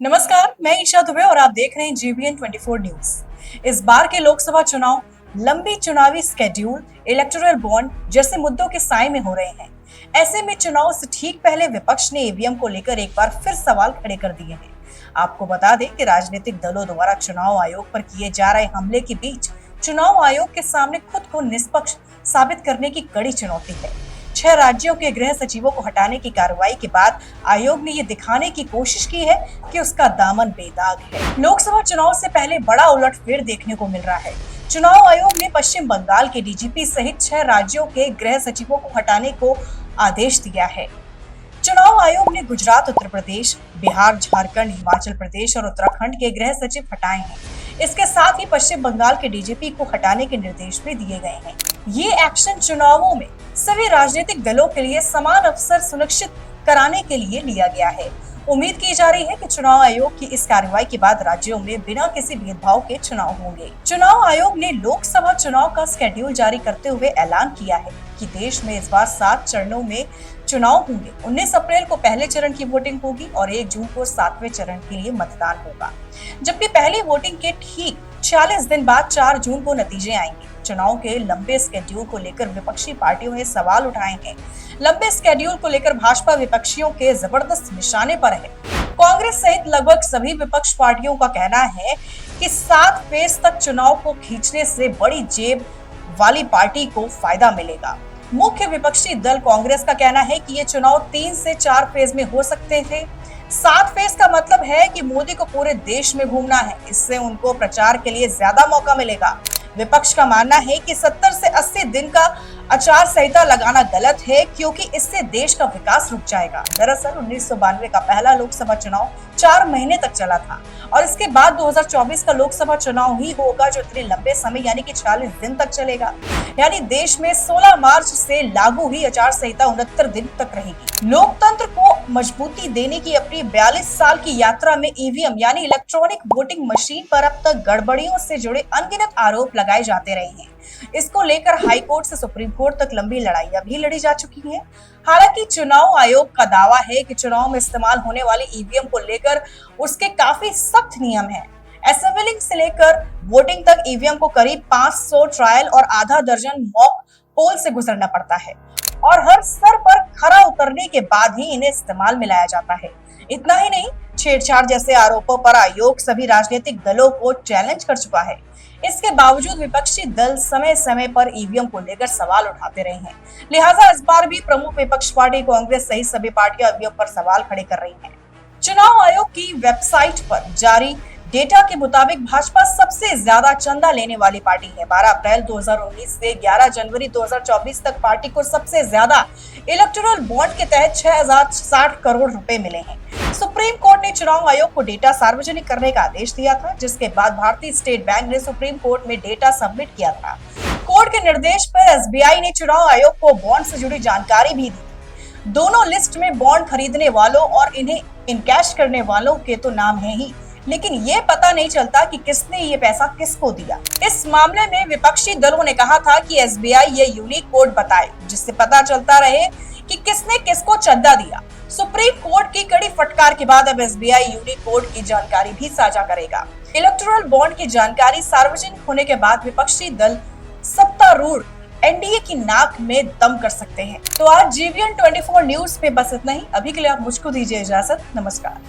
नमस्कार, मैं ईशा दुबे और आप देख रहे हैं जीबीएन 24 न्यूज। इस बार के लोकसभा चुनाव लंबी चुनावी स्केड्यूल, इलेक्टोरल बॉन्ड जैसे मुद्दों के साए में हो रहे हैं। ऐसे में चुनाव से ठीक पहले विपक्ष ने ईवीएम को लेकर एक बार फिर सवाल खड़े कर दिए हैं। आपको बता दें कि राजनीतिक दलों द्वारा चुनाव आयोग पर किए जा रहे हमले के बीच चुनाव आयोग के सामने खुद को निष्पक्ष साबित करने की कड़ी चुनौती है। 6 राज्यों के गृह सचिवों को हटाने की कार्रवाई के बाद आयोग ने ये दिखाने की कोशिश की है कि उसका दामन बेदाग है। लोकसभा चुनाव से पहले बड़ा उलटफेर देखने को मिल रहा है। चुनाव आयोग ने पश्चिम बंगाल के डीजीपी सहित 6 राज्यों के गृह सचिवों को हटाने को आदेश दिया है। चुनाव आयोग ने गुजरात, उत्तर प्रदेश, बिहार, झारखंड, हिमाचल प्रदेश और उत्तराखंड के गृह सचिव हटाए हैं। इसके साथ ही पश्चिम बंगाल के डीजीपी को हटाने के निर्देश भी दिए गए हैं। ये एक्शन चुनावों में सभी राजनीतिक दलों के लिए समान अवसर सुनिश्चित कराने के लिए लिया गया है। उम्मीद की जा रही है कि चुनाव आयोग की इस कार्रवाई के बाद राज्यों में बिना किसी भेदभाव के चुनाव होंगे। चुनाव आयोग ने लोकसभा चुनाव का स्केड्यूल जारी करते हुए ऐलान किया है कि देश में इस बार 7 चरणों में चुनाव होंगे। 19 अप्रैल को पहले चरण की वोटिंग होगी और 1 जून को 7वें चरण के लिए मतदान होगा, जबकि पहली वोटिंग के ठीक 46 दिन बाद 4 जून को नतीजे आएंगे। चुनाव के लंबे स्केड्यूल को लेकर विपक्षी पार्टियों ने सवाल उठाए हैं। लंबे स्केड्यूल को लेकर भाजपा विपक्षियों के जबरदस्त निशाने पर है। कांग्रेस सहित लगभग सभी विपक्ष पार्टियों का कहना है कि 7 फेज तक चुनाव को खींचने से बड़ी जेब वाली पार्टी को फायदा मिलेगा। मुख्य विपक्षी दल कांग्रेस का कहना है कि ये चुनाव 3 से 4 फेज में हो सकते थे। 7 फेज का मतलब है कि मोदी को पूरे देश में घूमना है। इससे उनको प्रचार के लिए ज्यादा मौका मिलेगा। विपक्ष का मानना है कि 70 से 80 दिन का आचार संहिता लगाना गलत है, क्योंकि इससे देश का विकास रुक जाएगा। दरअसल 1992 का पहला लोकसभा चुनाव 4 महीने तक चला था और इसके बाद 2024 का लोकसभा चुनाव ही होगा जो इतने लंबे समय यानी कि 40 दिन तक चलेगा। यानी देश में 16 मार्च से लागू हुई आचार संहिता 69 दिन तक रहेगी। लोकतंत्र को मजबूती देने की अपनी 42 साल की यात्रा में ईवीएम यानी इलेक्ट्रॉनिक वोटिंग मशीन पर अब तक गड़बड़ियों से जुड़े अनगिनत आरोप लगाए जाते रहे हैं। इसको लेकर हाई कोर्ट से सुप्रीम कोर्ट तक लंबी लड़ाइयां भी लड़ी जा चुकी हैं। हालांकि चुनाव आयोग का दावा है कि चुनाव में इस्तेमाल होने वाली ईवीएम को लेकर उसके काफी सख्त नियम हैं। असेंबलिंग से लेकर वोटिंग तक ईवीएम को करीब 500 ट्रायल और आधा दर्जन मॉक पोल से गुजरना पड़ता है और हर स्तर पर खरा उतरने के बाद ही इन्हें इस्तेमाल में लाया जाता है। इतना ही नहीं, छेड़छाड़ जैसे आरोपों पर आयोग सभी राजनीतिक दलों को चैलेंज कर चुका है। इसके बावजूद विपक्षी दल समय समय पर ईवीएम को लेकर सवाल उठाते रहे हैं। लिहाजा इस बार भी प्रमुख विपक्ष पार्टी कांग्रेस सहित सभी पार्टियां ईवीएम पर सवाल खड़े कर रही हैं। चुनाव आयोग की वेबसाइट पर जारी डेटा के मुताबिक भाजपा सबसे ज्यादा चंदा लेने वाली पार्टी है। 12 अप्रैल 2019 से 11 जनवरी 2024 तक पार्टी को सबसे ज्यादा इलेक्टोरल बॉन्ड के तहत 6060 करोड़ रुपए मिले हैं। सुप्रीम कोर्ट ने चुनाव आयोग को डेटा सार्वजनिक करने का आदेश दिया था, जिसके बाद भारतीय स्टेट बैंक ने सुप्रीम कोर्ट में डेटा सबमिट किया था। कोर्ट के निर्देश पर एसबीआई ने चुनाव आयोग को बॉन्ड से जुड़ी जानकारी भी दी। दोनों लिस्ट में बॉन्ड खरीदने वालों और इन्हें इनकैश करने वालों के तो नाम है ही, लेकिन ये पता नहीं चलता कि किसने ये पैसा किसको दिया। इस मामले में विपक्षी दलों ने कहा था कि एसबीआई ये यूनिक कोड बताए, जिससे पता चलता रहे कि किसने किसको चंदा दिया। सुप्रीम कोर्ट की कड़ी फटकार के बाद अब एसबीआई यूनिक कोड की जानकारी भी साझा करेगा। इलेक्टोरल बॉन्ड की जानकारी सार्वजनिक होने के बाद विपक्षी दल सत्तारूढ़ एनडीए की नाक में दम कर सकते हैं। तो आज जीबीएन 24 न्यूज पे बस इतना ही। अभी के लिए आप मुझको दीजिए इजाजत। नमस्कार।